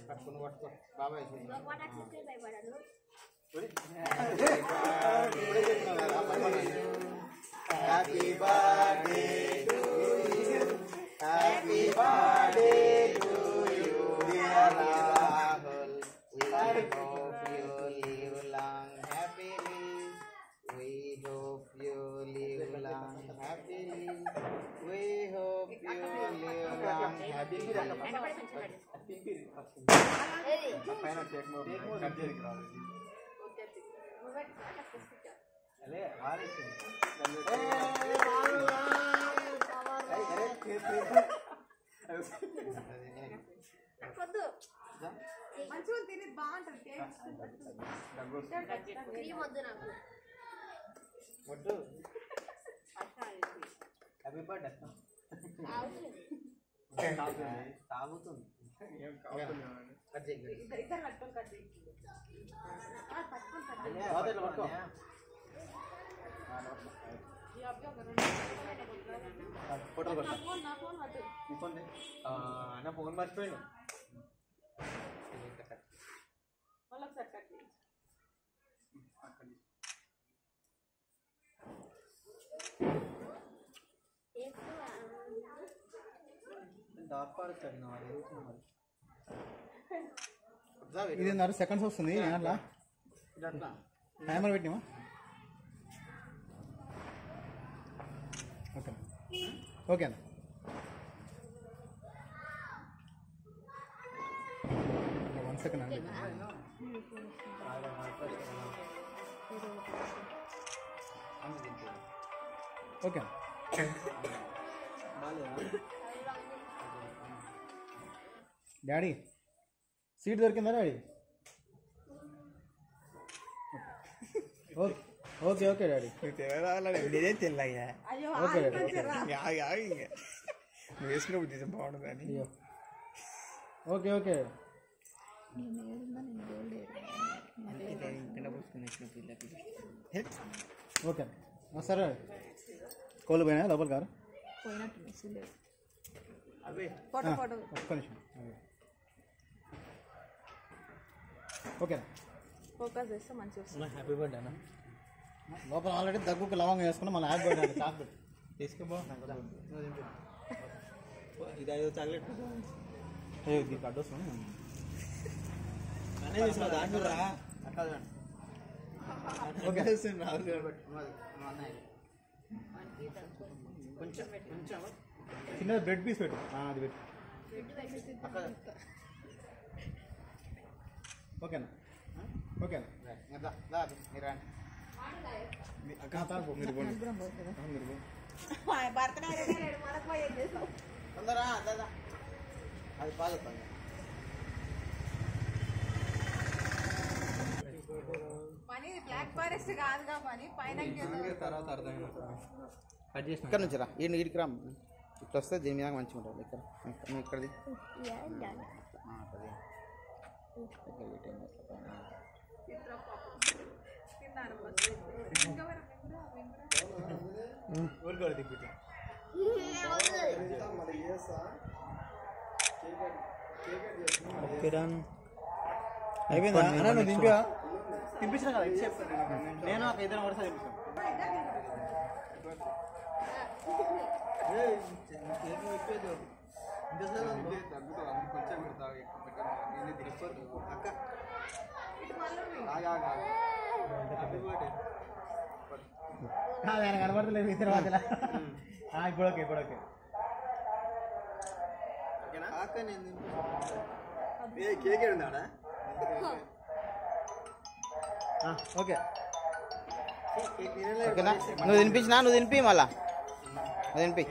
పట్టుకుని పట్టుకో బాబాయ్ happy birthday to you happy birthday to you dear Rahul we hope you live long happily we hope you live long happily we hope you live long happily పైన take mode cut చేయడానికి రాదు అలే వారేసి కొద్దు మంచిగా తిని బాగుంటుంది టేస్ట్ క్రీమ్ వద్దు నాకు వద్దు హ్యాపీ బర్త్డే తాగుతుంది ఇద్దరు కట్టుకొని కట్ చేయి నా ఫోన్ మర్చిపోయాను ఇది 2 సెకండ్స్ వస్తుంది అట్లా టైమర్ పెట్టినా ఓకే ఓకేనా 1 సెకండ్ అండి ఓకే డాడీ సీట్ దొరికిందా డాడీ ఓకే ఓకే డాడీ ఇదే తెల్లయ్యా ఓకే డాడీ నువ్వు వేసుకునే ఉద్దేశం బాగుంటుందని ఓకే ఓకే ఓకే సరే కోళ్ళు పోయినా లోపల కారు ఒక్క నిమిషం ఓకేనా ఫోకస్ చేస్తే మంచిగా హ్యాపీ బర్త్డే అన్న లోపల ఆల్రెడీ దగ్గుకు లవంగా వేసుకున్నా మళ్ళీ హ్యాపీ బర్త్డే చాక్లెట్ తీసుకోబో ఇది 5 చాక్లెట్ దీనికి అడ్డొస్తుంది దాంట్లో ఓకే కొంచెం చిన్న బ్రెడ్ పీస్ పెట్టు అది పెట్టు ఓకేనా ఓకేనా మీరు తొందరా దాదా అది పాలు పని బ్లాక్ ఫారెస్ట్ కాదుగా పని పైన తర్వాత అర్థమైంది కట్ చేసిన ఇక్కడ నుంచి రా ఈడికి రా ఇట్లా వస్తే దీని మీద మంచిగా ఉంటుంది ఇక్కడ నువ్వు ఇక్కడది ఊరుకోడు తిప్పితే అయిపోయిందా నువ్వు దింపా తినిపించిన కదా నేను ఒక ఇద్దరు వరుస తినిపిస్తాను ఆయన కనబడతలేదు ఇద్దరు మధ్యలో ఇప్పుడు ఓకే ఇప్పుడు ఓకే కేక్ ఏడున్నాడా ఓకే నువ్వు తినిపించినా నువ్వు తినిపి మళ్ళా తినిపి